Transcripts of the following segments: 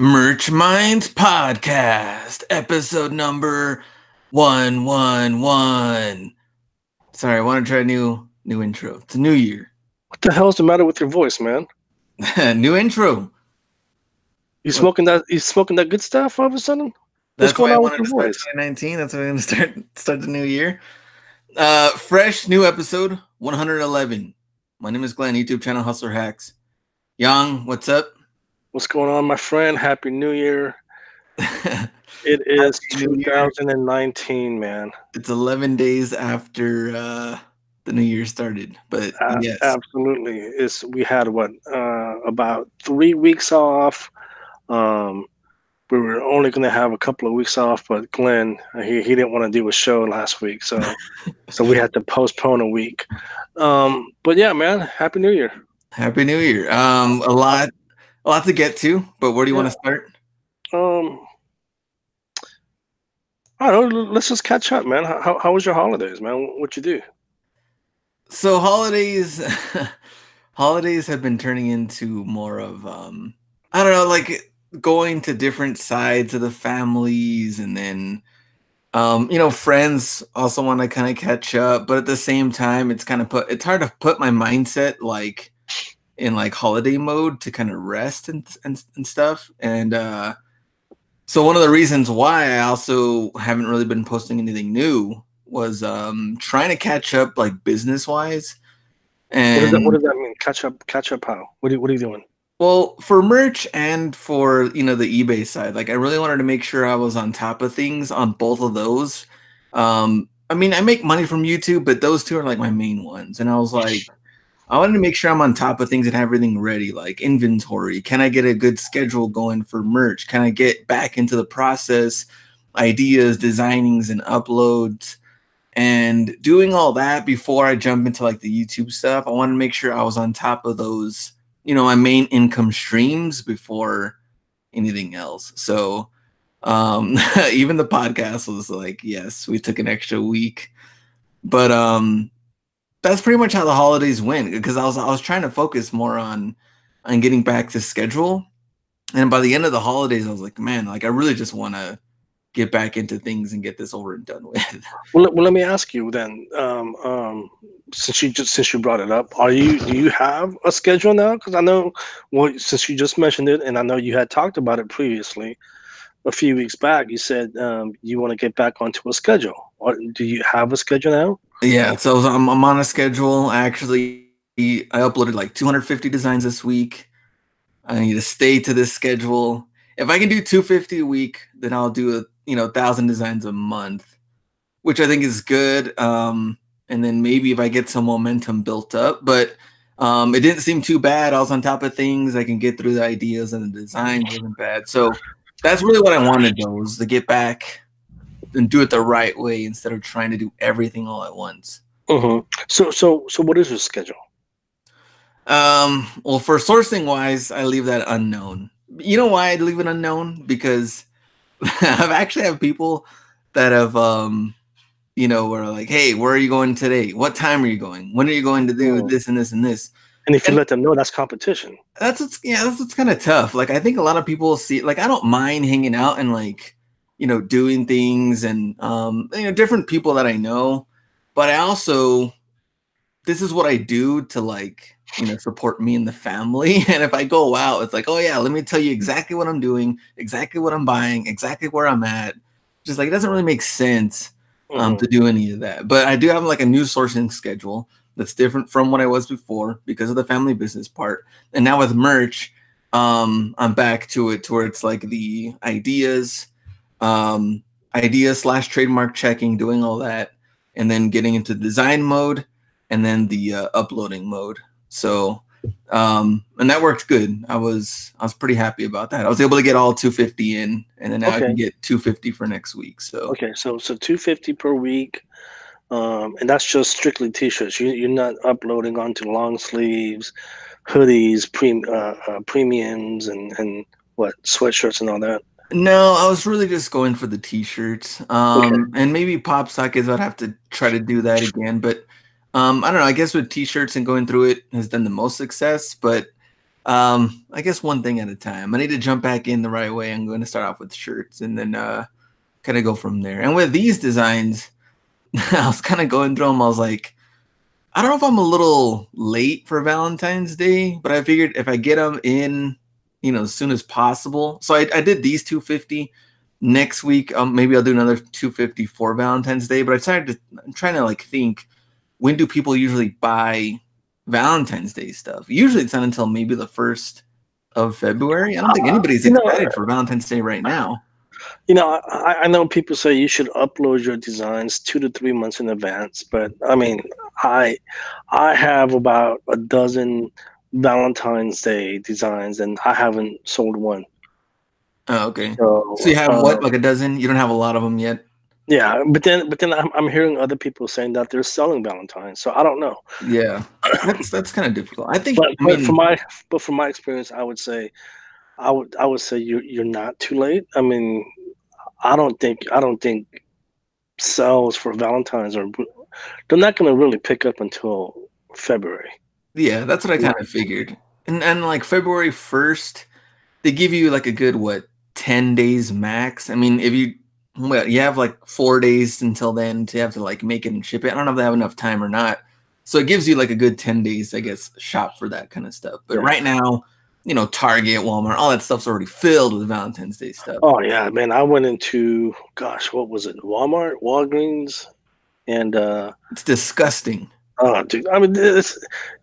Merch Minds Podcast, episode number 111. Sorry, I want to try a new intro. It's a new year. What the hell's the matter with your voice, man? New intro. You smoking that? You smoking that good stuff all of a sudden? What's That's why going I on with wanted your to start voice? 2019. That's why I'm going to start the new year. Fresh new episode 111. My name is Glenn, YouTube channel Hustler Hacks. Yong, what's up? What's going on, my friend? Happy New Year! Happy It is New Year. 2019, man. It's 11 days after the new year started, but yes. Absolutely. We had about 3 weeks off. Um, we were only going to have a couple of weeks off, but Glenn he didn't want to do a show last week, so we had to postpone a week. But yeah, man, Happy New Year. Happy New Year. A lot to get to, but where do you want to start? Um, I don't know. Let's just catch up, man. How was your holidays, man? What you do? So holidays holidays have been turning into more of I don't know, like going to different sides of the families, and then friends also want to kind of catch up, but at the same time it's hard to put my mindset like in like holiday mode to kind of rest and stuff. And so one of the reasons why I also haven't really been posting anything new was trying to catch up like business wise. And What does that mean? Catch up how? What are you doing? well, for merch and for the eBay side, like I really wanted to make sure I was on top of things on both of those. I mean, I make money from YouTube, but those two are like my main ones. And I was like, I wanted to make sure I'm on top of things and have everything ready, like inventory. Can I get a good schedule going for merch? Can I get back into the process, ideas, designings, and uploads, and doing all that before I jump into like the YouTube stuff? I wanted to make sure I was on top of those, my main income streams before anything else. So even the podcast was like, yes, we took an extra week, but that's pretty much how the holidays went, because I was trying to focus more on getting back to schedule. And by the end of the holidays, I was like, man, like I really just want to get back into things and get this over and done with. Well, let me ask you then. Since you brought it up, do you have a schedule now? Because I know, well, since you just mentioned it, and I know you had talked about it previously, a few weeks back. You said you want to get back onto a schedule. Or do you have a schedule now? Yeah, so I'm on a schedule. I uploaded like 250 designs this week. I need to stay to this schedule. If I can do 250 a week, then I'll do 1,000 designs a month, which I think is good. And then maybe if I get some momentum built up, but it didn't seem too bad. I was on top of things. I can get through the ideas, and the designs wasn't bad. So that's really what I wanted, though, was to get back and do it the right way instead of trying to do everything all at once. Mm-hmm. So what is your schedule? Well, for sourcing wise, I leave that unknown. You know why I leave it unknown? Because I've actually have people that have were like, hey, where are you going today? What time are you going? When are you going to do this and this and this? And if you let them know, that's competition. That's what's kind of tough. Like I think a lot of people see, like I don't mind hanging out and like doing things, and different people that I know, but I also, this is what I do to like support me and the family. And if I go out, it's like, oh yeah, let me tell you exactly what I'm doing, exactly what I'm buying, exactly where I'm at. Just like it doesn't really make sense to do any of that. But I do have like a new sourcing schedule that's different from what I was before because of the family business part. And now with merch, I'm back to it, to where it's like the ideas / trademark checking, doing all that, and then getting into design mode, and then the uploading mode. So and that worked good. I was pretty happy about that. I was able to get all 250 in, and then now I can get 250 for next week. So so 250 per week, and that's just strictly t-shirts. You're not uploading onto long sleeves, hoodies, premiums, and what, sweatshirts and all that. No, I was really just going for the t-shirts. And maybe pop sockets. I'd have to try to do that again, but I don't know. I guess with t-shirts and going through it has done the most success. But I guess one thing at a time. I need to jump back in the right way. I'm going to start off with shirts and then kind of go from there. And with these designs, I was kind of going through them. I was like, I don't know if I'm a little late for Valentine's Day, but I figured if I get them in, as soon as possible. So I did these 250. Next week, maybe I'll do another 250 for Valentine's Day. But I'm trying to like think, when do people usually buy Valentine's Day stuff? Usually it's not until maybe the 1st of February. I don't think anybody's You know, excited for Valentine's Day right now. I know people say you should upload your designs 2 to 3 months in advance, but I mean, I I have about a dozen Valentine's Day designs, and I haven't sold one. Oh, okay. So So you have what, like a dozen? You don't have a lot of them yet? yeah, but then I'm hearing other people saying that they're selling Valentine's, so I don't know. Yeah. That's kind of difficult. I think, But I but mean, from my experience, I would say you're not too late. I mean, I don't think sales for Valentine's are they're not going to really pick up until February. yeah, that's what I kind Yeah, of figured. And like February 1st, they give you like a good what, 10 days max. I mean, if you well, you have like 4 days until then to have to like make it and ship it. I don't know if they have enough time or not. So it gives you like a good 10 days, I guess, shop for that kind of stuff. But yeah. right now, Target, Walmart, all that stuff's already filled with Valentine's Day stuff. Oh yeah, man. I went into gosh, what was it? Walmart, Walgreens, and It's disgusting. oh, dude. I mean, dude.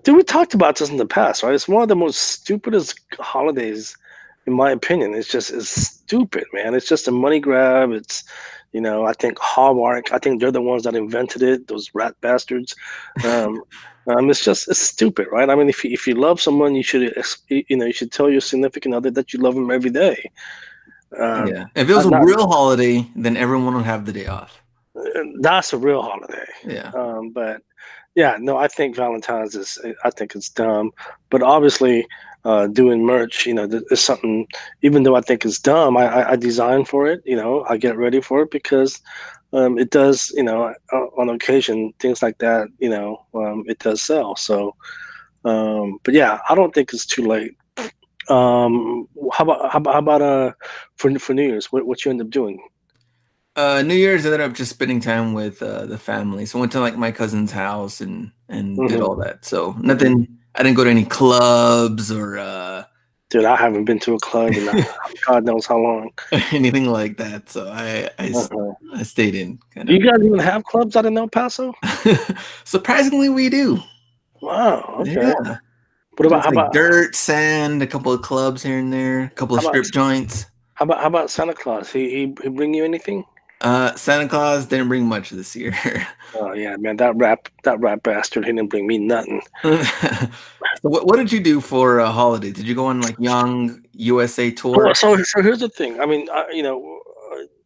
We talked about this in the past, right? It's one of the most stupidest holidays, in my opinion. It's stupid, man. It's just a money grab. I think Hallmark. I think they're the ones that invented it. Those rat bastards. Um, it's stupid, right? I mean, if you love someone, you should tell your significant other that you love them every day. Uh, Yeah. If it was not, a not real holiday, then everyone would have the day off. that's a real holiday. Yeah. But yeah, no, I think Valentine's I think it's dumb. But obviously, doing merch, is something. Even though I think it's dumb, I design for it. I get ready for it because it does. On occasion, things like that. It does sell. So, but yeah, I don't think it's too late. How about for New Year's? What you end up doing? New Year's I ended up just spending time with the family. So I went to like my cousin's house and did Hmm. all that. So Hmm. nothing. I didn't go to any clubs or Dude, I haven't been to a club in God knows how long. anything like that. So Uh-huh. I stayed in kind Do you of. guys even have clubs out in El Paso? Surprisingly, we do. Wow. Okay. Yeah, What about there's how like about dirt, sand, a couple of clubs here and there, a couple how of about strip joints. how about Santa Claus? He bring you anything? Santa Claus didn't bring much this year. Oh yeah, man, that rap bastard. He didn't bring me nothing. So what did you do for a holiday? Did you go on like Young USA Well, tour? so here's the thing. I mean,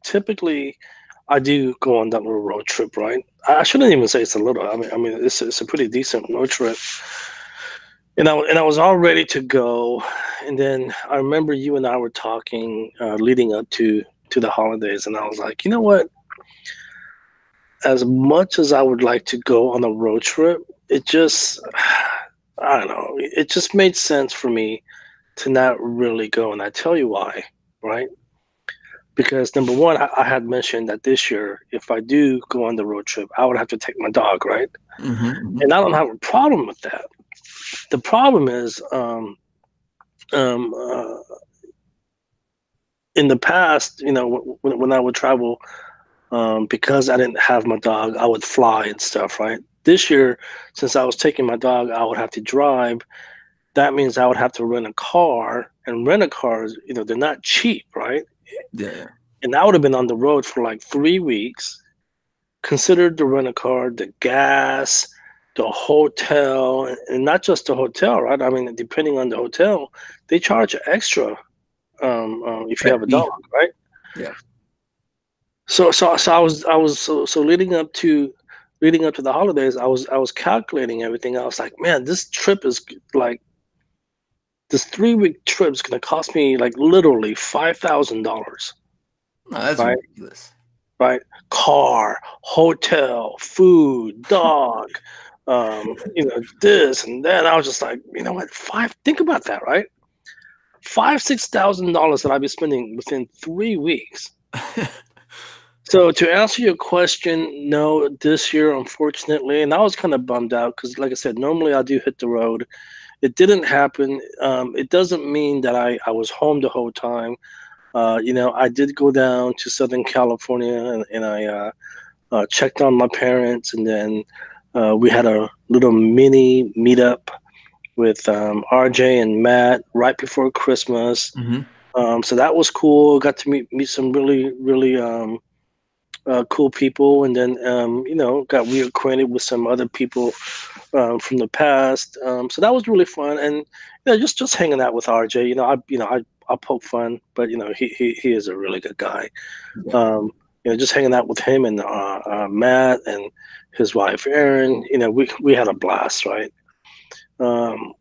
typically I do go on that little road trip, right? I shouldn't even say it's a little. I mean, it's a pretty decent road trip. And I was all ready to go, and then I remember you and I were talking leading up to the holidays, and I was like, you know what? As much as I would like to go on a road trip, it just I don't know. It just made sense for me to not really go, and I tell you why, right? Because number one, I had mentioned that this year, if I do go on the road trip, I would have to take my dog, right? Hmm. And I don't have a problem with that. The problem is, um, in the past, when I would travel, because I didn't have my dog, I would fly and stuff, right? This year, since I was taking my dog, I would have to drive. That means I would have to rent a car, and rent a cars, they're not cheap, right? Yeah, And I would have been on the road for like 3 weeks. Consider the rent a car, the gas, the hotel, and not just the hotel, right? I mean, depending on the hotel, they charge extra if you pet have a dog, fee. right? Yeah. So I was leading up to the holidays. I was calculating everything. I was like, man, this trip is like this 3 week trip is gonna cost me like literally $5,000, No, that's right? ridiculous. Right? Car, hotel, food, dog. this and that. I was just like, you know what, think about that, right? $5,000, $6,000 that I'd be spending within 3 weeks. So to answer your question, no, this year, unfortunately, and I was kind of bummed out because, like I said, normally I do hit the road. It didn't happen. It doesn't mean that I was home the whole time. I did go down to Southern California and I checked on my parents, and then we had a little mini meetup with RJ and Matt right before Christmas. Hmm. So that was cool. Got to meet some really really cool people, and then got reacquainted with some other people from the past. So that was really fun, and just hanging out with RJ. I poke fun, but he is a really good guy. Yeah. Just hanging out with him and Matt and his wife Erin. We had a blast, right? Um,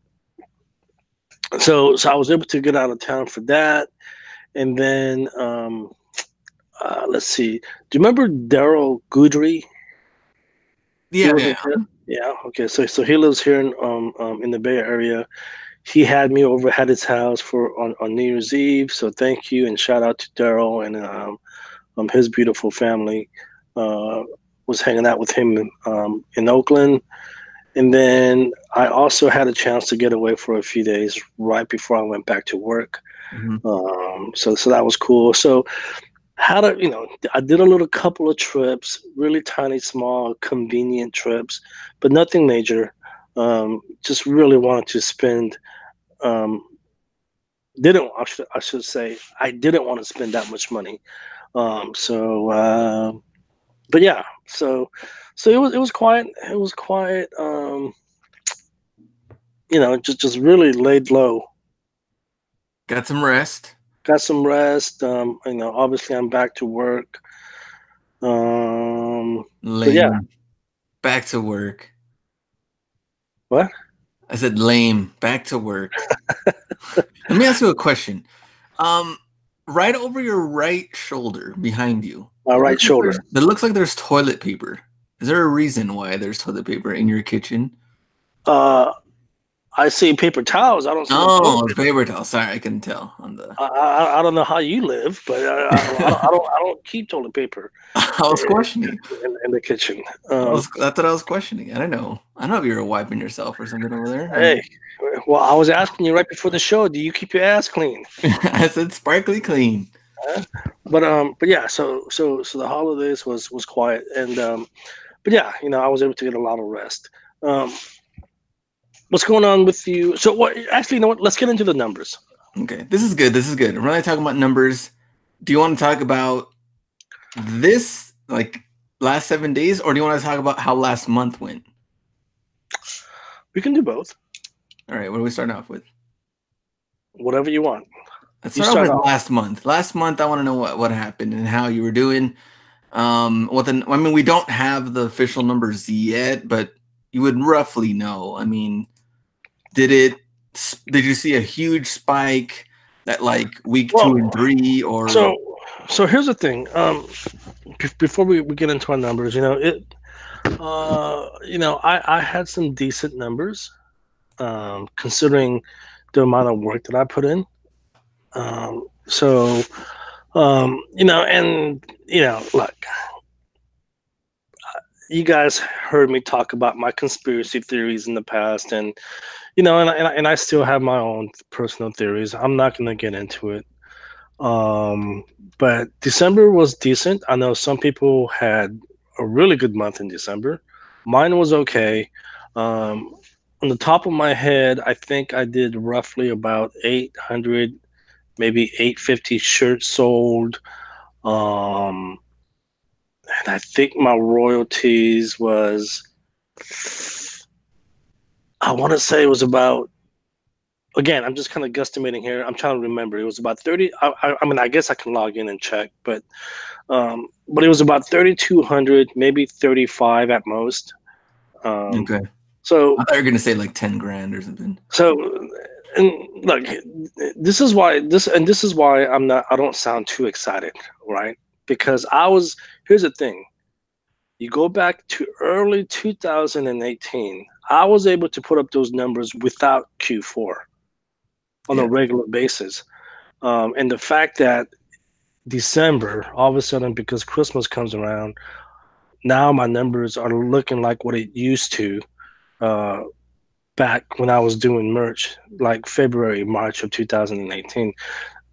so I was able to get out of town for that, and then let's see. Do you remember Daryl Goodry? He Yeah, was yeah. in here. Yeah. Okay. So he lives here in the Bay Area. He had me over at his house for on New Year's Eve. So thank you and shout out to Daryl and his beautiful family. Uh, was hanging out with him in Oakland, and then I also had a chance to get away for a few days right before I went back to work. Hmm. So that was cool. So I did a little couple of trips, really tiny, small, convenient trips, but nothing major. Just really wanted to spend. Um, didn't I should say I didn't want to spend that much money. But yeah, so it was quiet. It was quiet. Just really laid low. Got some rest. Got some rest. Obviously I'm back to work. But yeah, Lame. Back to work. what? I said lame. Back to work. Let me ask you a question. Um, right over your right shoulder behind you, My right shoulder. it looks like there's toilet paper. Is there a reason why there's toilet paper in your kitchen? Uh, I see paper towels. I don't see no toilet Oh, it's paper. paper towel. Sorry, I couldn't tell on the. I don't know how you live, but I don't keep toilet paper I was questioning. in the kitchen. That's what I was questioning. I don't know. I don't know if you were wiping yourself or something over there. Hey, well, I was asking you right before the show. Do you keep your ass clean? I said sparkly clean. Huh? But yeah. So the holidays was quiet, and but yeah, I was able to get a lot of rest. Um, what's going on with you? So what? Actually, you know what? Let's get into the numbers. Okay, this is good. This is good. We're not talking about numbers. Do you want to talk about this, like last 7 days, or do you want to talk about how last month went? We can do both. All right, what are we starting off with? Whatever you want. Let's You start off start with off. last month. Last month, I want to know what happened and how you were doing. I mean, we don't have the official numbers yet, but you would roughly know. I mean, did it? Did you see a huge spike at like week two and Well, three, or so so here's the thing. Before we get into our numbers, I had some decent numbers, considering the amount of work that I put in. So and look, you guys heard me talk about my conspiracy theories in the past, and and I still have my own personal theories. I'm not gonna get into it. Um, but December was decent. I know some people had a really good month in December. Mine was okay. Um, on the top of my head, I think I did roughly about 800, maybe 850 shirts sold. Um, and I think my royalties was, I want to say it was about, again, I'm just kind of guesstimating here. I'm trying to remember. It was about 30. I mean, I guess I can log in and check, but it was about 3,200, maybe 35 at most. Um, okay? so I thought you were gonna say like 10 grand or something. so and look, this is why I don't sound too excited, right? Because here's the thing. You go back to early 2018, I was able to put up those numbers without Q4 on a Yeah. regular basis. And the fact that December, all of a sudden, because Christmas comes around, now my numbers are looking like what it used to uh, back when I was doing merch, like February, March of 2018.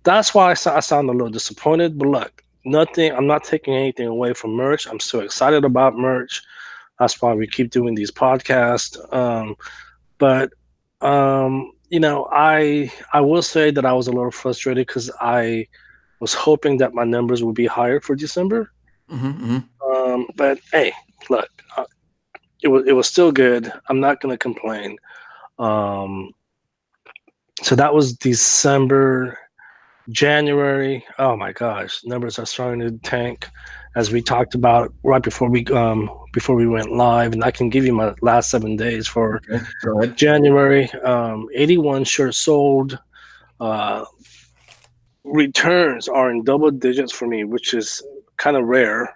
That's why I sound a little disappointed. But look, nothing. I'm not taking anything away from merch. I'm still excited about merch. That's why we keep doing these podcasts. But I will say that I was a little frustrated because I was hoping that my numbers would be higher for December. Hmm. But hey, look, it was still good. I'm not gonna complain. Um, so that was December. January, oh my gosh, numbers are starting to tank, as we talked about right before we went live, and I can give you my last 7 days for Okay, go ahead. January. 81 shirts sold. Uh, Returns are in double digits for me, which is kind of rare.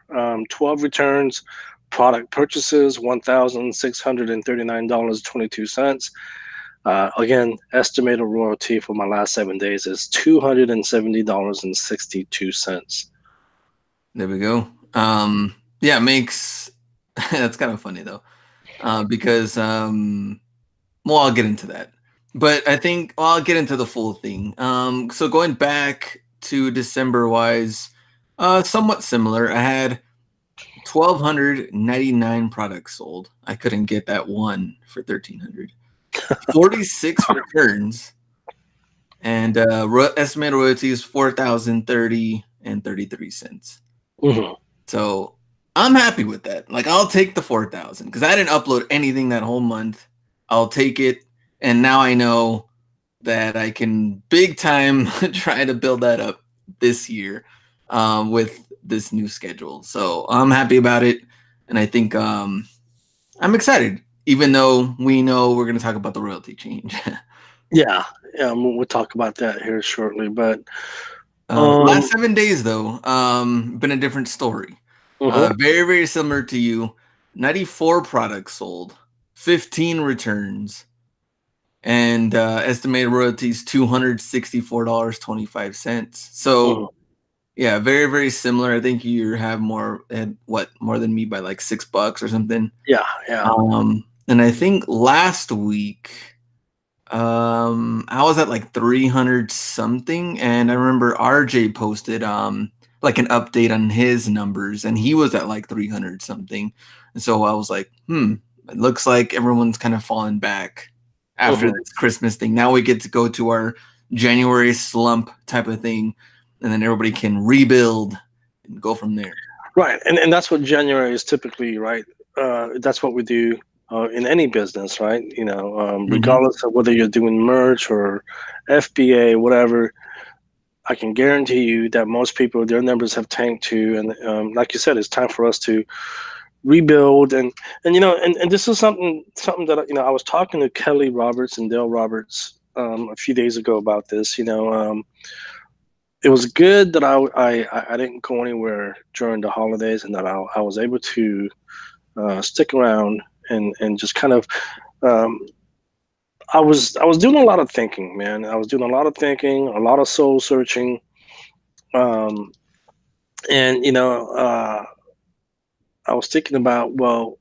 12 returns. Product purchases $1,639.22. Again, estimated royalty for my last 7 days is $270.62. There we go. Yeah, it makes that's kind of funny though, because well, I'll get into that, but I think I'll get into the full thing. So going back to December wise, somewhat similar. I had 1,299 products sold. I couldn't get that one for 1,300. 46 returns, and estimated royalties 4,030 and 33 cents. Mm-hmm. So I'm happy with that. Like I'll take the 4,000 because I didn't upload anything that whole month. I'll take it, and now I know that I can big time try to build that up this year with this new schedule. So I'm happy about it, and I think I'm excited. Even though we know we're going to talk about the royalty change. Yeah, yeah, we'll talk about that here shortly. But Last um, 7 days, though, been a different story. mhm, Very, very similar to you. 94 products sold, 15 returns, and estimated royalties $264.25. mhm. So, yeah, very, very similar. I think you have more than me by like $6 or something. Yeah, yeah. And I think last week, I was at like 300 something, and I remember RJ posted like an update on his numbers, and he was at like 300 something. And so I was like, it looks like everyone's kind of fallen back after Mhm. this Christmas thing. Now we get to go to our January slump type of thing, and then everybody can rebuild and go from there. Right, and that's what January is typically, right? That's what we do in any business, right? Hmm. Regardless of whether you're doing merch or FBA, whatever. I can guarantee you that most people, their numbers have tanked too, and like you said, it's time for us to rebuild. And this is something that I was talking to Kelly Roberts and Dale Roberts a few days ago about this. It was good that I didn't go anywhere during the holidays, and that I was able to stick around and just kind of um, I was doing a lot of thinking, man. I was doing a lot of thinking, a lot of soul searching, um, and I was thinking about, well,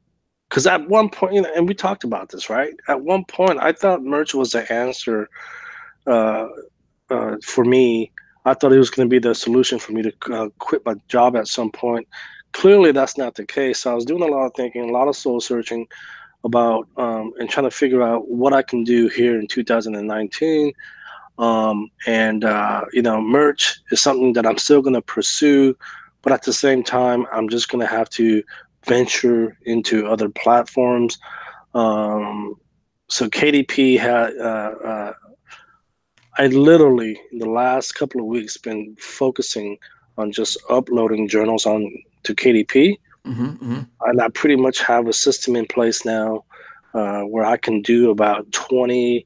because at one point, and we talked about this, right? At one point, I thought merch was the answer uh, for me. I thought it was going to be the solution for me to quit my job at some point. Clearly, that's not the case. So I was doing a lot of thinking, a lot of soul searching about, and trying to figure out what I can do here in 2019. Merch is something that I'm still going to pursue, but at the same time, I'm just going to have to venture into other platforms. Um, so KDP had I literally in the last couple of weeks been focusing on just uploading journals on to KDP, Hmm. Hmm. and I pretty much have a system in place now where I can do about 20,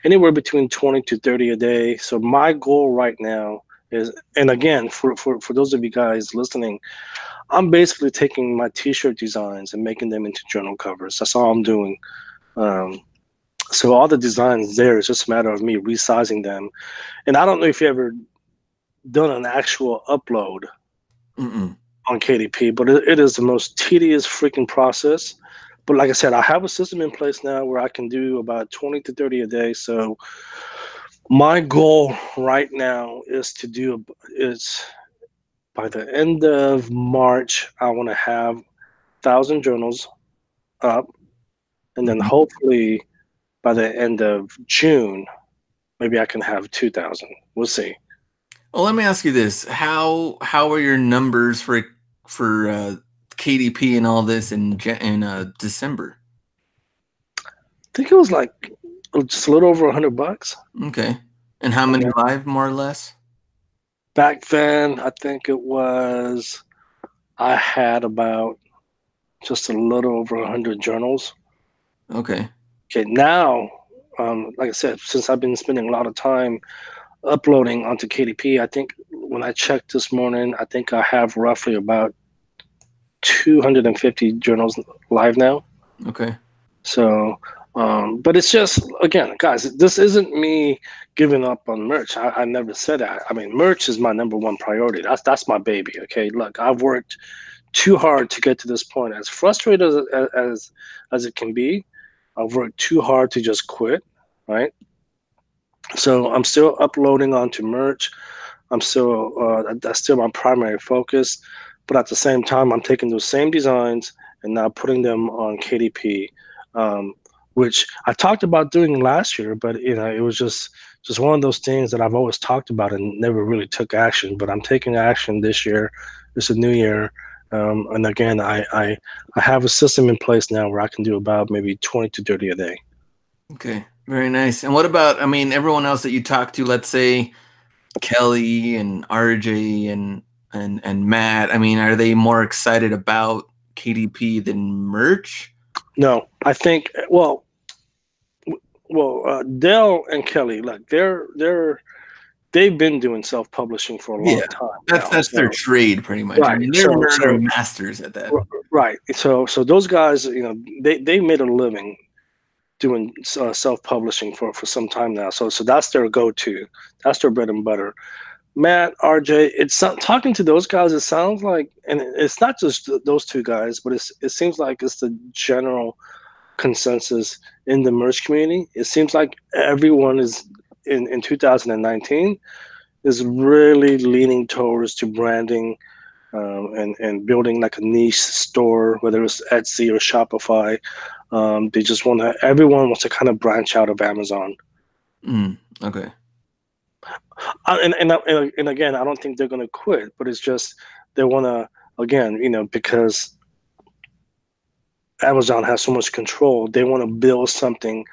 anywhere between 20 to 30 a day. So my goal right now is, and again, for those of you guys listening, I'm basically taking my T-shirt designs and making them into journal covers. That's all I'm doing. Um, so all the designs there is just a matter of me resizing them. And I don't know if you ever done an actual upload Mm-mm. on KDP, but it is the most tedious freaking process. But like I said, I have a system in place now where I can do about 20 to 30 a day. So my goal right now is to do is by the end of March, I want to have 1,000 journals up, and then Mhm. hopefully by the end of June, maybe I can have 2,000. We'll see. Well, let me ask you this: how are your numbers for KDP and all this in December? I think it was like just a little over $100. Okay, and how many Yeah. live, more or less? Back then, I think it was I had about just a little over 100 journals. Okay, Okay, now, like I said, since I've been spending a lot of time uploading onto KDP, I think when I checked this morning, I think I have roughly about 250 journals live now. okay, So, but it's just again, guys, this isn't me giving up on merch. I never said that. I mean, merch is my number one priority. That's my baby. Okay, look, I've worked too hard to get to this point. As frustrated as it can be, I've worked too hard to just quit. Right. So I'm still uploading onto merch. I'm still that's still my primary focus, but at the same time, I'm taking those same designs and now putting them on KDP, um, which I talked about doing last year, but it was just one of those things that I've always talked about and never really took action. But I'm taking action this year. It's a new year, and again, I have a system in place now where I can do about maybe 20 to 30 a day. okay. Very nice. And what about, I mean, everyone else that you talk to? Let's say Kelly and RJ and Matt. I mean, are they more excited about KDP than merch? No, I think Dell and Kelly, like they've been doing self-publishing for a Yeah, long time that's now. that's their So trade pretty much. I right, mean, so they're so masters at that. right, so those guys, they made a living doing self-publishing for some time now. So that's their go-to, that's their bread and butter. Matt, RJ, talking to those guys. It sounds like, and it's not just those two guys, but it seems like it's the general consensus in the merch community. It seems like everyone is in 2019 is really leaning towards to branding, and building like a niche store, whether it's Etsy or Shopify. They just want to. Everyone wants to kind of branch out of Amazon. Okay. And again, I don't think they're going to quit, but it's just they want to, again, because Amazon has so much control. They want to build something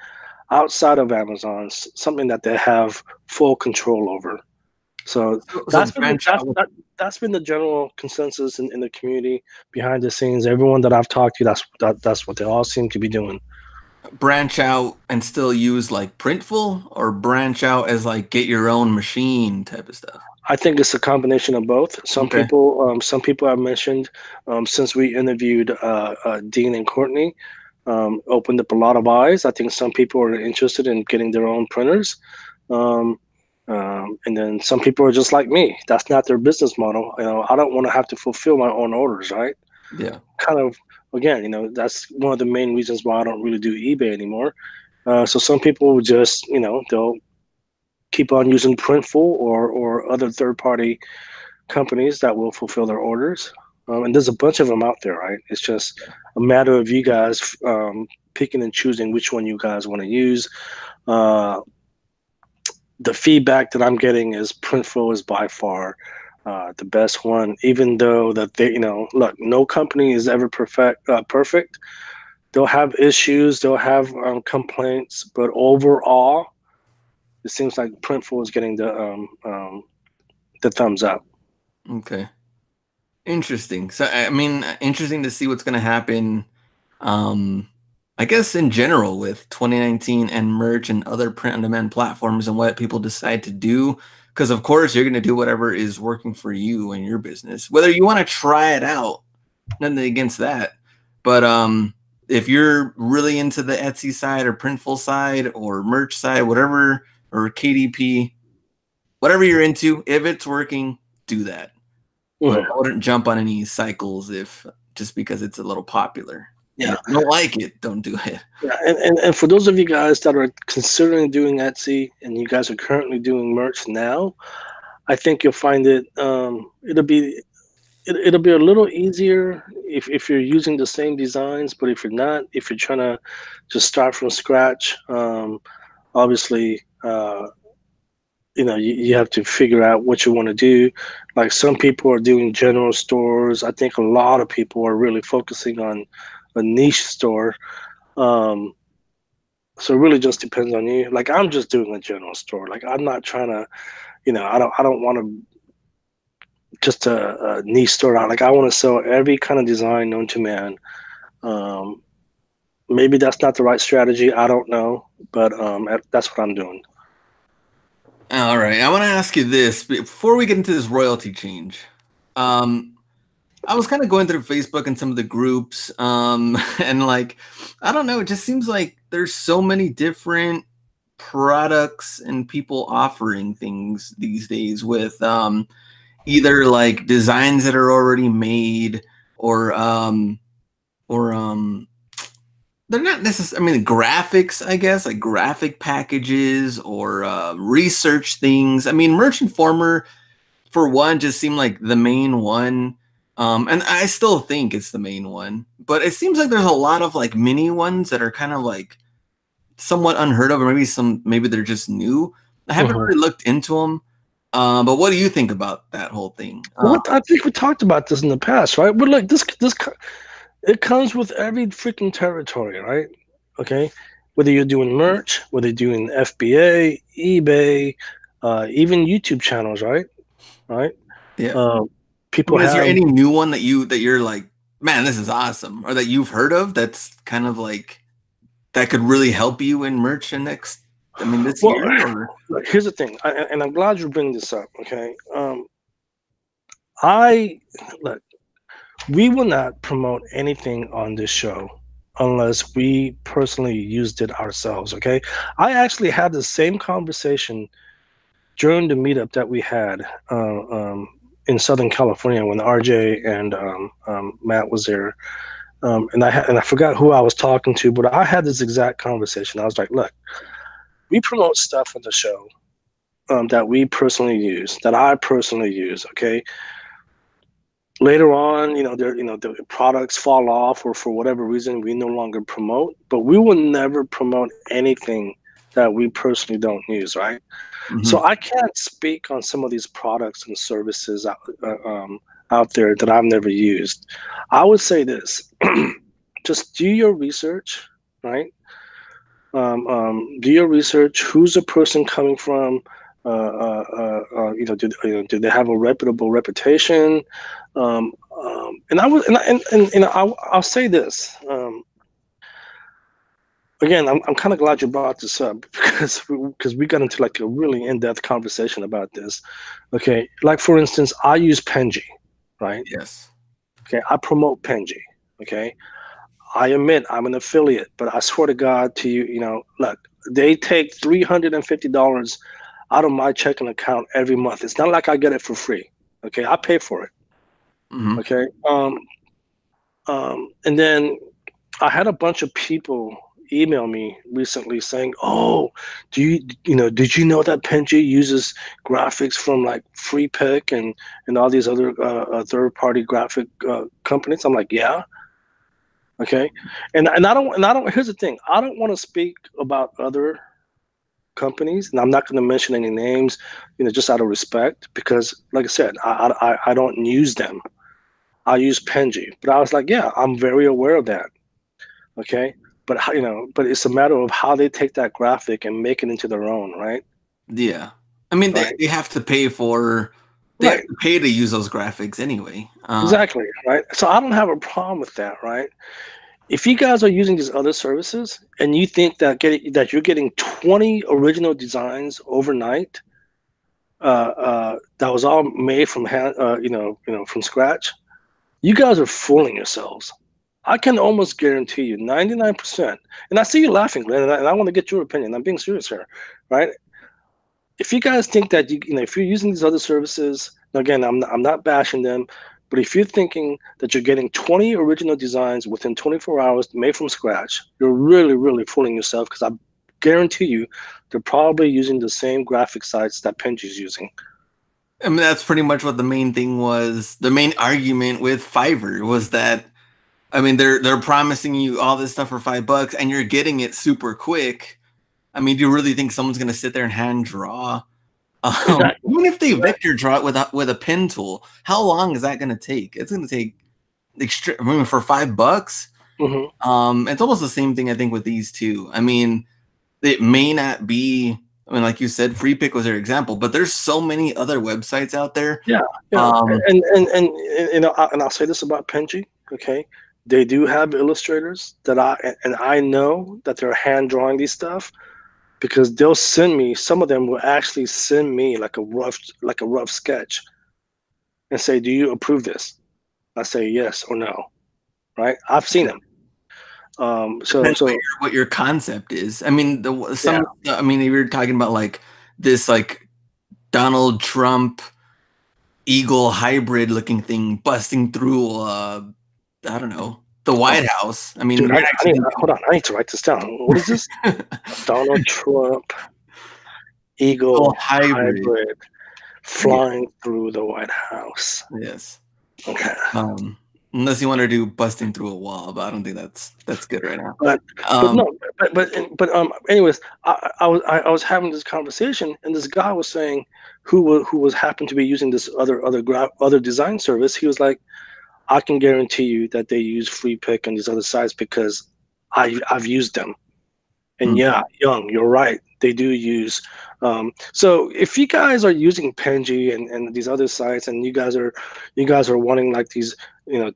outside of Amazon, something that they have full control over. So So that's been branch out that's been the general consensus in the community behind the scenes. Everyone that I've talked to, that's what they all seem to be doing. and still use like Printful, or branch out as like get your own machine type of stuff. I think it's a combination of both. Okay. Some people I've mentioned, since we interviewed Dean and Courtney, opened up a lot of eyes. I think some people are interested in getting their own printers. Um, and then some people are just like me. That's not their business model. I don't want to have to fulfill my own orders, right? Yeah. Kind of, again, that's one of the main reasons why I don't really do eBay anymore. So some people just, they'll keep on using Printful or other third party companies that will fulfill their orders. And there's a bunch of them out there, right? It's just a matter of you guys picking and choosing which one you guys want to use. Uh, the feedback that I'm getting is Printful is by far the best one, even though that look, no company is ever perfect. They'll have issues, they'll have complaints, but overall, it seems like Printful is getting the thumbs up. Okay. Interesting. So I mean, interesting to see what's going to happen. Um, I guess in general with 2019 and merch and other print on demand platforms and what people decide to do. because of course you're going to do whatever is working for you and your business, whether you want to try it out. Nothing against that, but if you're really into the Etsy side or Printful side or merch side, whatever, or KDP, whatever you're into, if it's working, do that. But I wouldn't jump on any cycles if just because it's a little popular. And Yeah. if you don't like it, don't do it. Yeah, and for those of you guys that are considering doing Etsy and you guys are currently doing merch now, I think you'll find it it'll be a little easier if you're using the same designs, but if you're not, if you're trying to just start from scratch, obviously you have to figure out what you want to do. Like some people are doing general stores. I think a lot of people are really focusing on a niche store. Um, so it really just depends on you. Like I'm just doing a general store. Like I'm not trying to, I don't want to just a niche store out. Like I want to sell every kind of design known to man. Um, Maybe that's not the right strategy. I don't know, but that's what I'm doing. All right. I want to ask you this before we get into this royalty change. I was kind of going through Facebook and some of the groups, and like, I don't know, it just seems like there's so many different products and people offering things these days with either like designs that are already made or they're not necessarily, I mean, graphics, I guess, like graphic packages or research things. I mean, Merch Informer, for one, just seemed like the main one. And I still think it's the main one, but it seems like there's a lot of like mini ones that are kind of like somewhat unheard of, or maybe they're just new. I haven't Mhm. really looked into them. But what do you think about that whole thing? Well, I think we talked about this in the past, right? But look, it comes with every freaking territory, right? Okay, whether you're doing merch, whether you're doing FBA, eBay, even YouTube channels, right? Right. Yeah. Uh, I People mean, is there have. any new one that you're like, man, this is awesome, or that you've heard of that's kind of like that could really help you in merch this Well, year? Or look, here's the thing, and I'm glad you bring this up. Okay, I look. We will not promote anything on this show unless we personally used it ourselves. Okay, I actually had the same conversation during the meetup that we had in Southern California when RJ and Matt was there. And I forgot who I was talking to, but I had this exact conversation. I was like, "Look, we promote stuff on the show that we personally use, that I personally use. Okay, later on, the products fall off, or for whatever reason, we no longer promote. But we will never promote anything that we personally don't use, right? So Mhm. I can't speak on some of these products and services out there that I've never used. I would say this: just do your research, right? Do your research. Who's the person coming from? Do they have a reputable reputation? And I was, and I'll say this. Again, I'm kind of glad you brought this up because we got into like a really in-depth conversation about this. Okay, like for instance, I use Penji, right? Yes. Okay, I promote Penji. Okay, I admit I'm an affiliate, but I swear to God to you, look, they take $350 out of my checking account every month. It's not like I get it for free. Okay, I pay for it. Mhm. Okay, and then I had a bunch of people email me recently saying, "Oh, did you know that Penji uses graphics from like FreePic and all these other third-party graphic companies?" I'm like, "Yeah, okay." And I don't. Here's the thing: I don't want to speak about other companies, and I'm not going to mention any names, just out of respect, because, like I said, I don't use them. I use Penji, but I was like, "Yeah, I'm very aware of that." Okay, but it's a matter of how they take that graphic and make it into their own, right? Yeah. I mean, they, Right, they have to pay they have right, to pay to use those graphics anyway. exactly, right. So I don't have a problem with that, right? If you guys are using these other services and you think that you're getting 20 original designs overnight, that was all made from hand, from scratch, you guys are fooling yourselves. I can almost guarantee you 99%. And I see you laughing, Glenn, and I want to get your opinion. I'm being serious here, right? If you guys think that if you're using these other services, again, I'm not bashing them, but if you're thinking that you're getting 20 original designs within 24 hours made from scratch, you're really, really fooling yourself, because I guarantee you they're probably using the same graphic sites that Penji's using. I mean, that's pretty much what the main thing was. The main argument with Fiverr was that, I mean, they're promising you all this stuff for $5 and you're getting it super quick. I mean, do you really think someone's gonna sit there and hand draw? Exactly. Even if they Exactly. vector draw it with a pen tool, how long is that gonna take? It's gonna take I mean, for $5. Hmm. It's almost the same thing I think with these two. I mean, it may not be. I mean, like you said, Free Pick was their example, but there's so many other websites out there. Yeah, yeah, Um, and I'll say this about Penji, okay? They do have illustrators that I know that they're hand drawing these stuff, because they'll send me. Some of them will actually send me like a rough sketch and say, "Do you approve this?" I say yes or no, right? I've seen them. So depends so what your concept is. I mean, yeah, I mean, if you're talking about like this, like Donald Trump eagle hybrid looking thing busting through, I don't know, the oh, White House. I mean, dude, you're actually hold on, I need to write this down. What is this? Donald Trump eagle Eagle hybrid. hybrid Yeah. flying through the White House. Yes. Okay. Um, Unless you want to do busting through a wall, but I don't think that's good right now. But but Um, no, but anyways, I was having this conversation, and this guy was saying, who was happened to be using this other design service. He was like, I can guarantee you that they use Free Pick and these other sites, because I've used them. And hmm. yeah, Young, you're right. They do use. So if you guys are using Penji and these other sites, and you guys are wanting like these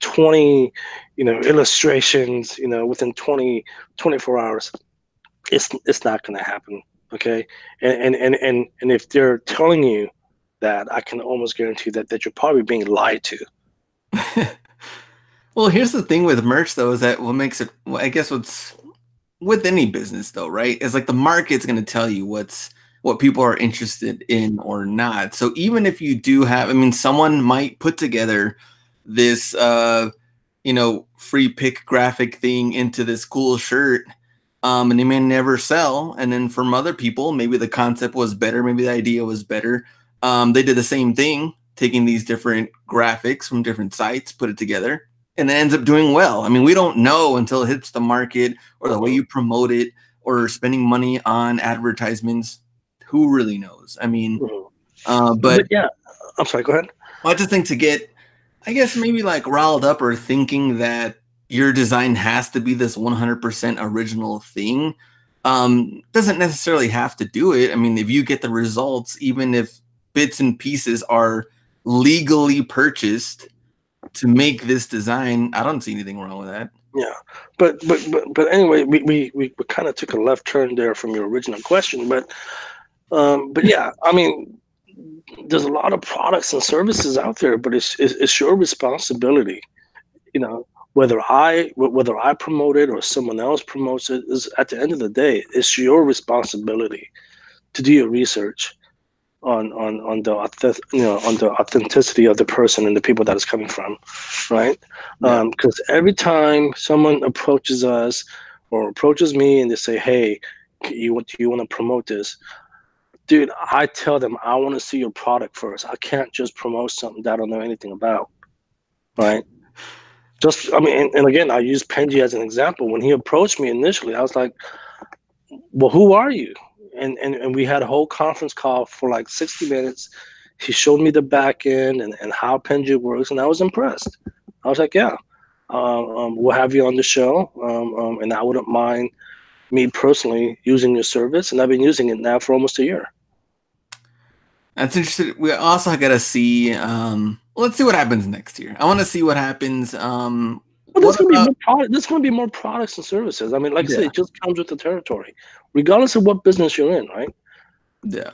20 illustrations within 24 hours, it's not going to happen. Okay, and if they're telling you that, I can almost guarantee that you're probably being lied to. Well, here's the thing with merch though, is that what makes it, well, I guess what's with any business though, right? Is like the market's going to tell you what people are interested in or not. So even if you do have, I mean, someone might put together this free pick graphic thing into this cool shirt, and they may never sell. And then from other people, maybe the concept was better, maybe the idea was better. They did the same thing, taking these different graphics from different sites, put it together, and it ends up doing well. I mean, we don't know until it hits the market or the way Mhm, you promote it or spending money on advertisements. Who really knows? I mean, mhm. but But yeah, I'm sorry. Go ahead. I just think to get, I guess maybe like riled up or thinking that your design has to be this 100% original thing, doesn't necessarily have to do it. I mean, if you get the results, even if bits and pieces are legally purchased to make this design, I don't see anything wrong with that. Yeah, but anyway, we kind of took a left turn there from your original question, but yeah, I mean, there's a lot of products and services out there, but it's your responsibility, whether I promote it or someone else promotes it, is at the end of the day, it's your responsibility to do your research on the authenticity of the person and the people that it's coming from, right? Yeah. Because every time someone approaches us or approaches me and they say, "Hey, do you want to promote this?" Dude, I tell them I want to see your product first. I can't just promote something that I don't know anything about, right? Just, I mean, and again, I use Penji as an example. When he approached me initially, I was like, "Well, who are you?" And we had a whole conference call for like 60 minutes. He showed me the back end and how Penji works, and I was impressed. I was like, "Yeah, we'll have you on the show, and I wouldn't mind me personally using your service." And I've been using it now for almost a year. That's interesting. We also got to see. Let's see what happens next year. I want to see what happens. Well, What there's going to be about? more product. There's going to be more products and services. I mean, like I said, Yeah, it just comes with the territory, regardless of what business you're in, right? yeah.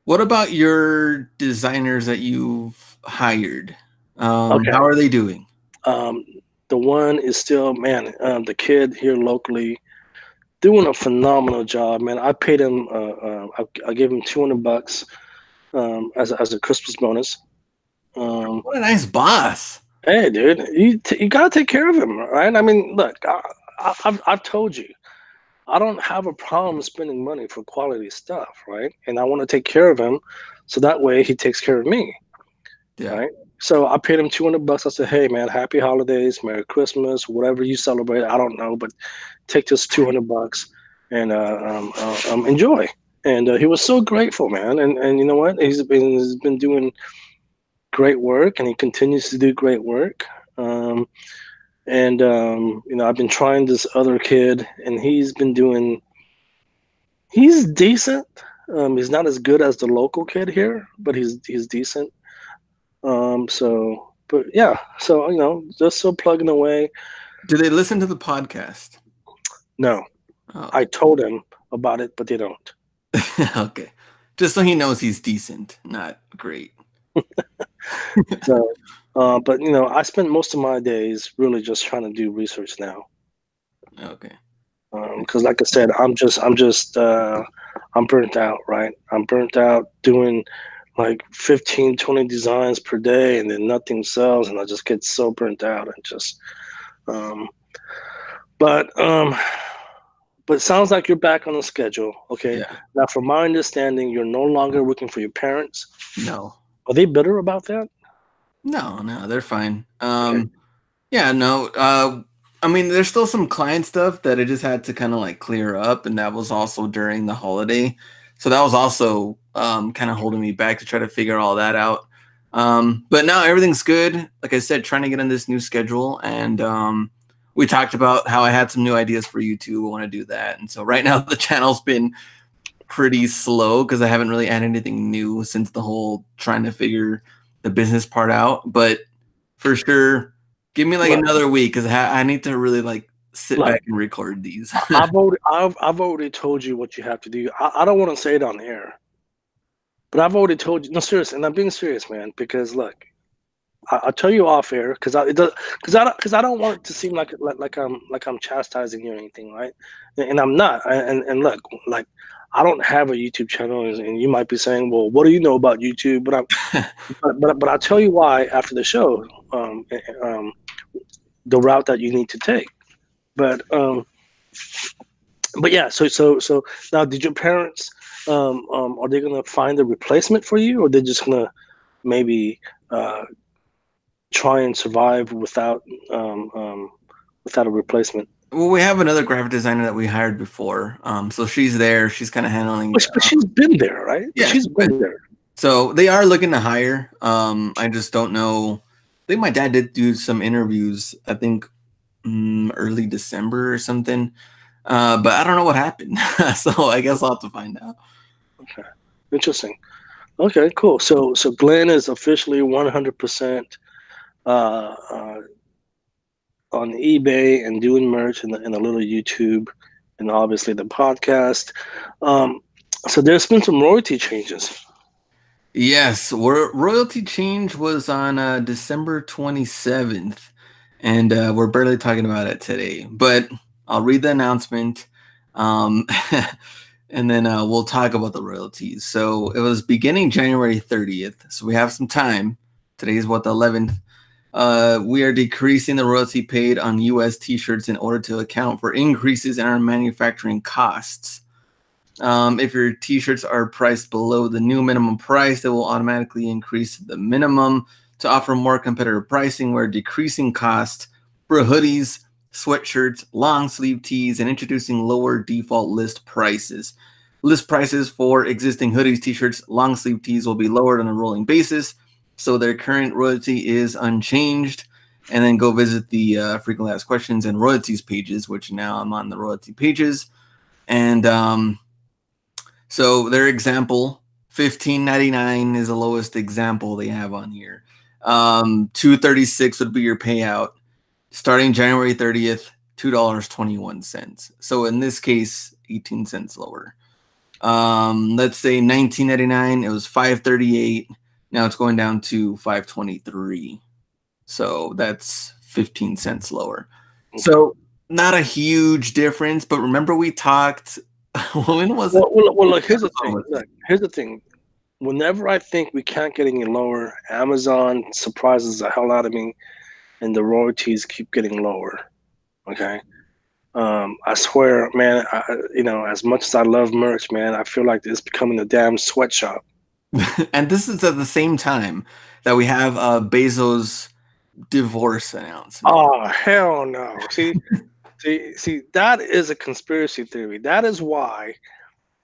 What about your designers that you've hired? Okay. How are they doing? Um, the one is still, man, the kid here locally doing a phenomenal job, man. I paid him, I gave him $200 as a Christmas bonus. Um, What a nice boss. hey, dude, you gotta take care of him, right? I mean, look, I've told you, I don't have a problem spending money for quality stuff, right? And I want to take care of him, so that way he takes care of me, Yeah. right? So I paid him $200. I said, hey, man, happy holidays, Merry Christmas, whatever you celebrate. I don't know, but take this $200 and enjoy. And he was so grateful, man. And you know what? He's been doing great work, and he continues to do great work. Um, I've been trying this other kid, and he's been doing. He's decent. He's not as good as the local kid here, but he's decent. But yeah, so just still plugging away. Do they listen to the podcast? No, Oh, I okay. told him about it, but they don't. Okay. Just so he knows he's decent, not great. So, but I spend most of my days really just trying to do research now. Okay. Because, like I said, I'm burnt out, right? I'm burnt out doing like 15, 20 designs per day, and then nothing sells, and I just get so burnt out and just. Um, but but it sounds like you're back on the schedule. Okay. Yeah. Now, from my understanding, you're no longer working for your parents. No. Are they bitter about that? No, they're fine. Okay. Yeah, no. I mean, there's still some client stuff that I just had to kind of like clear up, and that was also during the holiday. So that was also kind of holding me back to try to figure all that out. But now everything's good. Like I said, trying to get on this new schedule, and we talked about how I had some new ideas for YouTube. I want to do that, and so right now the channel's been pretty slow because I haven't really added anything new since the whole trying to figure the business part out. But for sure, give me like Look, another week because I need to really like sit look. back and record these. I've already told you what you have to do. I don't want to say it on air, but I've already told you. No, serious, and I'm being serious, man. Because look, I'll tell you off air because I don't want it to seem like I'm chastising you or anything, right? And I'm not. And look, like I don't have a YouTube channel, and you might be saying, well, what do you know about YouTube? But I'll tell you why after the show. The route that you need to take. But yeah. So now, did your parents? Are they gonna find a replacement for you, or they're just gonna maybe uh, try and survive without a replacement? Well, we have another graphic designer that we hired before. So she's there. She's kind of handling. But she's been there, right? But Yeah, she's been there. so they are looking to hire. I just don't know. I think my dad did do some interviews. I think early December or something. But I don't know what happened. So I guess I'll have to find out. Okay, interesting. Okay, cool. So Glenn is officially 100% uh, uh, on eBay and doing merch and a little YouTube and obviously the podcast. Um, so there's been some royalty changes. Yes, royalty change was on December 27th, and we're barely talking about it today. But I'll read the announcement, um, and then we'll talk about the royalties. So it was beginning January 30th, so we have some time. Today is what, the 11th. We are decreasing the royalty paid on U.S. T-shirts in order to account for increases in our manufacturing costs. If your t-shirts are priced below the new minimum price, they will automatically increase the minimum to offer more competitive pricing. We're decreasing costs for hoodies, sweatshirts, long sleeve tees, and introducing lower default list prices. List prices for existing hoodies, t-shirts, long sleeve tees will be lowered on a rolling basis, so their current royalty is unchanged. And then go visit the frequently asked questions and royalties pages, which now I'm on the royalty pages. And so their example, $15.99 is the lowest example they have on here. $2.36 would be your payout. Starting January 30th, $2.21. So in this case, 18 cents lower. Let's say 1999, it was 538. Now it's going down to 523. So that's 15 cents lower. Okay. So not a huge difference, but remember we talked when was it? Well, look, here's the thing. Look, here's the thing. Whenever I think we can't get any lower, Amazon surprises the hell out of me, and the royalties keep getting lower. Okay. I swear, man. As much as I love merch, man, I feel like it's becoming a damn sweatshop. And this is at the same time that we have Bezos' divorce announcement. Oh hell no! See, that is a conspiracy theory. That is why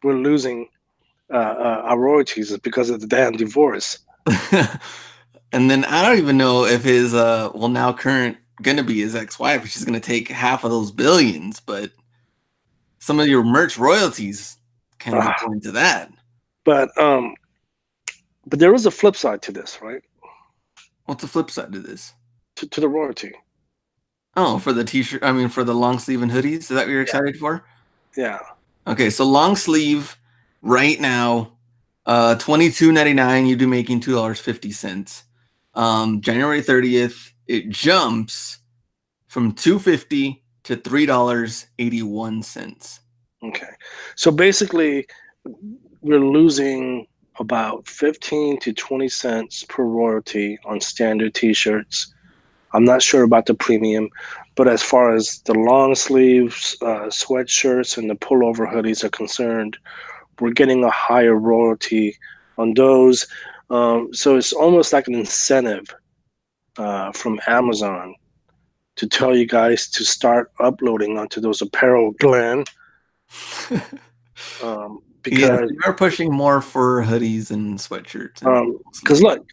we're losing our royalties is because of the damn divorce. And then I don't even know if his now current gonna be his ex-wife, she's gonna take half of those billions, but some of your merch royalties can be going to that. But there is a flip side to this, right? What's the flip side to this? To the royalty. Oh, for the t-shirt, I mean for the long sleeve and hoodies, is that what you're excited for? Yeah. Okay, so long sleeve right now, $22.99, you do making $2.50. January 30th, it jumps from $2.50 to $3.81. Okay. So basically, we're losing about 15 to 20 cents per royalty on standard t-shirts. I'm not sure about the premium, but as far as the long sleeves, sweatshirts, and the pullover hoodies are concerned, we're getting a higher royalty on those. So it's almost like an incentive from Amazon to tell you guys to start uploading onto those apparel, Glenn. Because we are pushing more for hoodies and sweatshirts. because look,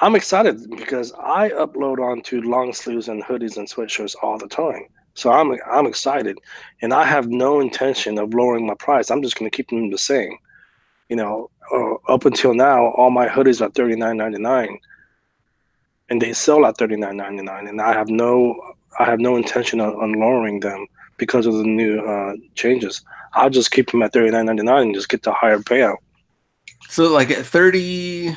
I'm excited because I upload onto long sleeves and hoodies and sweatshirts all the time. So I'm excited, and I have no intention of lowering my price. I'm just going to keep them the same. Up until now, all my hoodies are $39.99, and they sell at $39.99, and I have no intention on lowering them because of the new changes. I'll just keep them at $39.99 and just get the higher payout. So like at 30,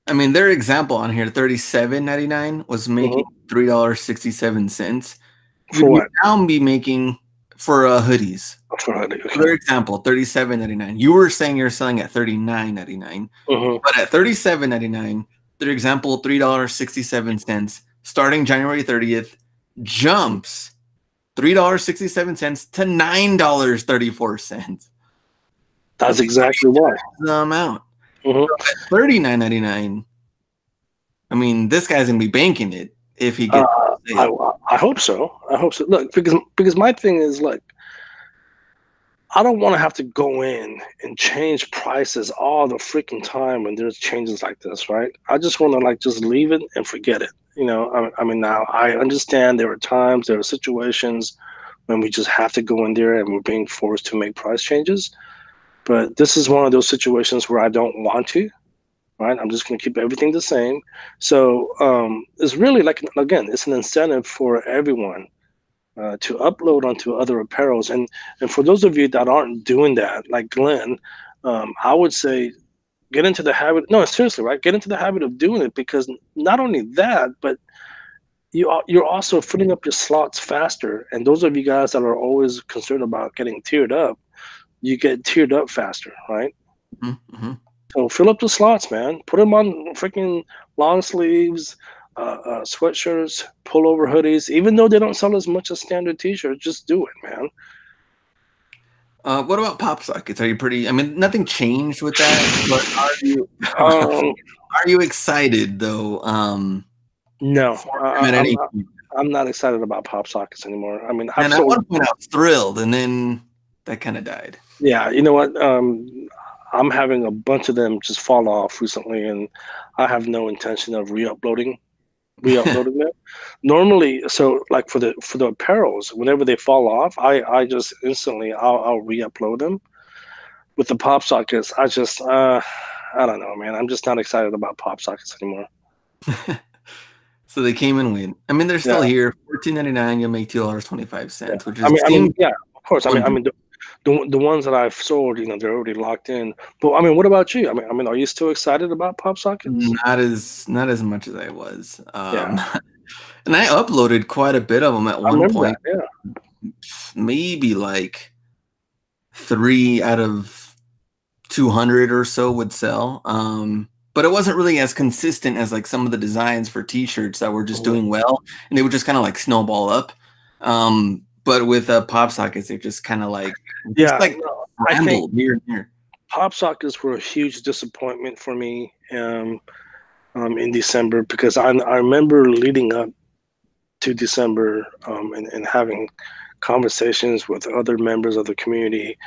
I mean their example on here, $37.99 was making $3.67. For You'd what? now be making for hoodies. For hoodie. Okay. For example, $37.99. You were saying you're selling at $39.99, but at $37.99, their example, $3.67, starting January 30th, jumps $3.67 to $9.34. That's exactly why. The amount. So at $39.99, I mean, this guy's gonna be banking it if he gets. I hope so. I hope so. Look, because my thing is like, I don't want to have to go in and change prices all the freaking time when there's changes like this, right? I just want to just leave it and forget it. I mean, now I understand there are situations when we just have to go in there and we're being forced to make price changes. But this is one of those situations where I don't want to, right? I'm just going to keep everything the same. So it's really again, it's an incentive for everyone to upload onto other apparels. And for those of you that aren't doing that, like Glenn, I would say get into the habit. No, seriously, right? Get into the habit of doing it, because not only that, but you're also filling up your slots faster. And those of you guys that are always concerned about getting tiered up, you get tiered up faster, right? So fill up the slots, man. Put them on freaking long sleeves, sweatshirts, pullover hoodies. Even though they don't sell as much as standard t-shirts, just do it, man. What about pop sockets? Are you pretty? I mean, nothing changed with that. But are you excited though? No, I'm not excited about pop sockets anymore. I mean, and at one point I was thrilled, and then that kind of died. Yeah, you know what? I'm having a bunch of them just fall off recently, and I have no intention of re-uploading them. Normally, so like for the apparels, whenever they fall off, I just instantly I'll re-upload them. With the pop sockets, I don't know, man. I'm just not excited about pop sockets anymore. So they came and went. I mean, they're still here. $14.99, you'll make $2.25, which is. Yeah, of course. I mean, the ones that I've sold, they're already locked in. But I mean, what about you? I mean, are you still excited about pop sockets? Not as much as I was. Yeah, And I uploaded quite a bit of them at I one remember that. point. Yeah, Maybe like 3 out of 200 or so would sell. But it wasn't really as consistent as like some of the designs for t-shirts that were just mhm. doing well, and they would just kind of like snowball up. But with pop sockets, they just kind of like just Yeah. like No, I think rambled here and there. pop sockets were a huge disappointment for me in December because I remember leading up to December and having conversations with other members of the community.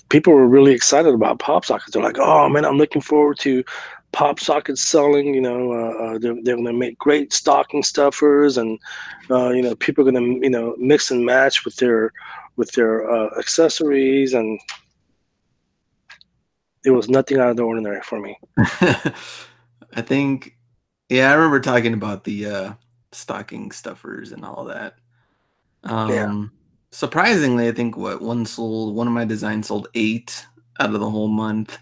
People were really excited about pop sockets. They're like, "Oh man, I'm looking forward to pop sockets selling." They're going to make great stocking stuffers, and people are going to mix and match with their accessories, and it was nothing out of the ordinary for me. I think, yeah, I remember talking about the stocking stuffers and all that. Yeah. Um, Surprisingly, I think one of my designs sold 8 out of the whole month.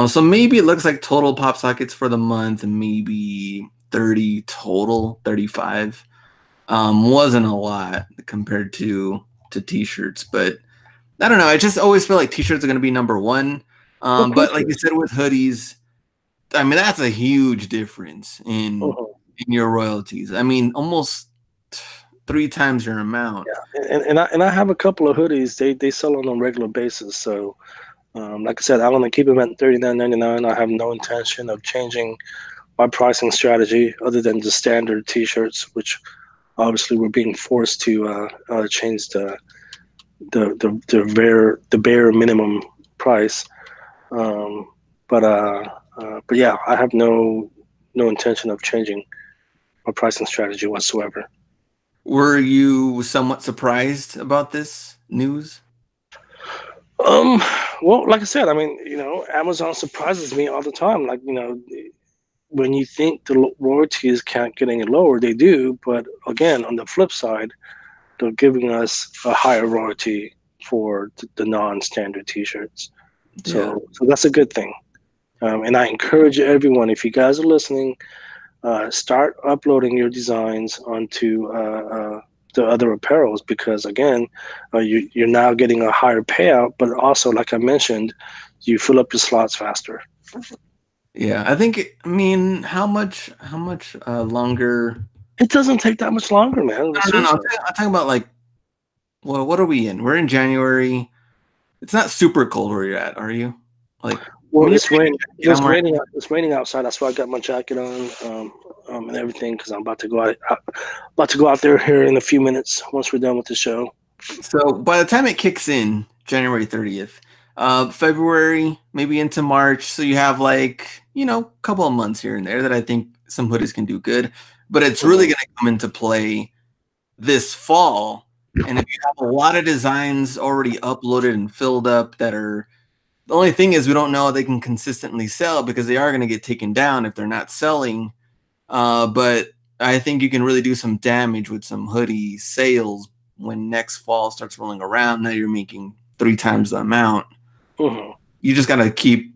So maybe it looks like total pop sockets for the month, and maybe 30 total, 35. Wasn't a lot compared to t-shirts, but I don't know. I just always feel like t-shirts are going to be number one. Of But course like it you is. said with hoodies, I mean that's a huge difference Mhm. in your royalties. I mean almost 3 times your amount. And I have a couple of hoodies. They sell on a regular basis. So, like I said, I'm gonna keep them at $39.99. I have no intention of changing my pricing strategy other than the standard T-shirts, which obviously we're being forced to change the bare minimum price. Um, but yeah, I have no intention of changing my pricing strategy whatsoever. Were you somewhat surprised about this news? Um, well, like I said, I mean, Amazon surprises me all the time. Like, when you think the royalties can't get any lower, they do. But again, on the flip side, they're giving us a higher royalty for the non-standard T-shirts. Yeah. So that's a good thing. And I encourage everyone, if you guys are listening, start uploading your designs onto the other apparels because again, you're now getting a higher payout, but also, like I mentioned, you fill up your slots faster. Yeah, I mean, how much longer? It doesn't take that much longer, man. No. Seriously. I'm talking about like, well, what are we in? We're in January. It's not super cold where you're at, are you? Like, I Well, mean, you're it's wearing rain. a jacket. I'm It's wearing. raining. It's raining outside. That's why I got my jacket on and everything because I'm about to go out there here in a few minutes once we're done with the show. So by the time it kicks in, January 30th, February, maybe into March, so you have like, a couple of months here and there that I think some hoodies can do good, but it's really Mhm. going to come into play this fall. And if you have a lot of designs already uploaded and filled up that are the only thing is we don't know they can consistently sell because they are going to get taken down if they're not selling. But I think you can really do some damage with some hoodie sales when next fall starts rolling around. Now you're making 3 times the amount. Mhm. You just gotta keep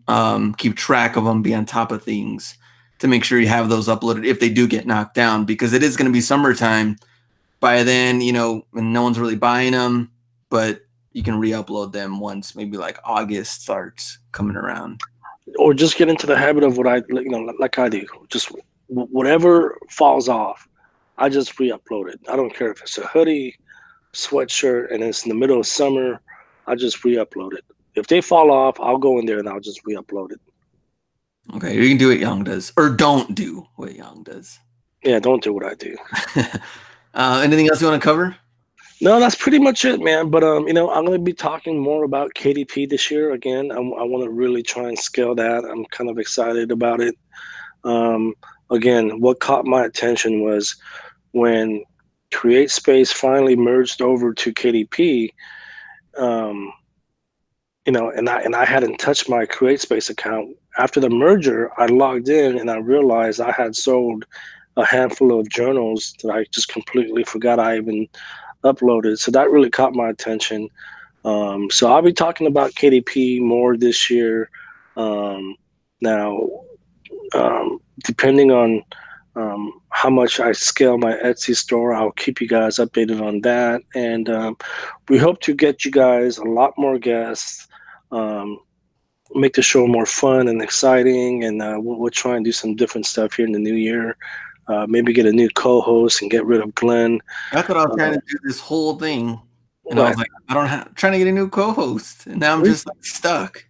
track of them, be on top of things to make sure you have those uploaded if they do get knocked down because it is going to be summertime by then. When no one's really buying them, but you can re-upload them once maybe like August starts coming around. Or just get into the habit of what like I do. Just whatever falls off, I just re-upload it. I don't care if it's a hoodie, sweatshirt, and it's in the middle of summer. I just re-upload it. If they fall off, I'll go in there and I'll just re-upload it. Okay, you can do what Young does, or don't do what Young does. Yeah, don't do what I do. Anything else you want to cover? No, that's pretty much it, man. But I'm going to be talking more about KDP this year. Again, I want to really try and scale that. I'm kind of excited about it. Um, again, what caught my attention was when Create Space finally merged over to KDP. Um, and I hadn't touched my Create Space account. After the merger, I logged in and I realized I had sold a handful of journals that I just completely forgot I even uploaded. So that really caught my attention. So I'll be talking about KDP more this year. Now, depending on how much I scale my Etsy store, I'll keep you guys updated on that. And we hope to get you guys a lot more guests, make the show more fun and exciting. And we'll try and do some different stuff here in the new year. Maybe get a new co-host and get rid of Glenn. That's what I was trying Uh, to do this whole thing, and I was what? like, I don't have trying to get a new co-host, and now I'm What just like stuck.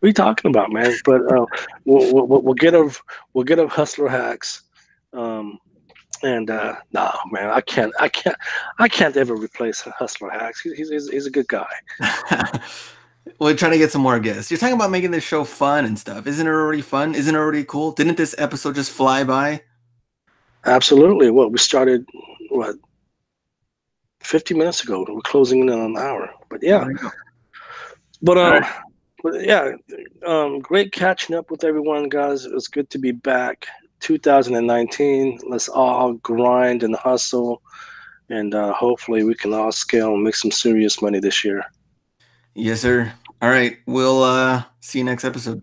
are you talking about, man? But we'll get a Hustler Hacks. Um, And no, man, I can't ever replace Hustler Hacks. He's a good guy. We're trying to get some more guests. You're talking about making this show fun and stuff. Isn't it already fun? Isn't it already cool? Didn't this episode just fly by? Absolutely. What we started, what 50 minutes ago. We're closing in on an hour. But Oh, yeah, there you go. but All right. um, but yeah, great catching up with everyone, guys. It was good to be back. 2019. Let's all grind and hustle, and hopefully we can all scale and make some serious money this year. Yes, sir. All right. We'll see you next episode.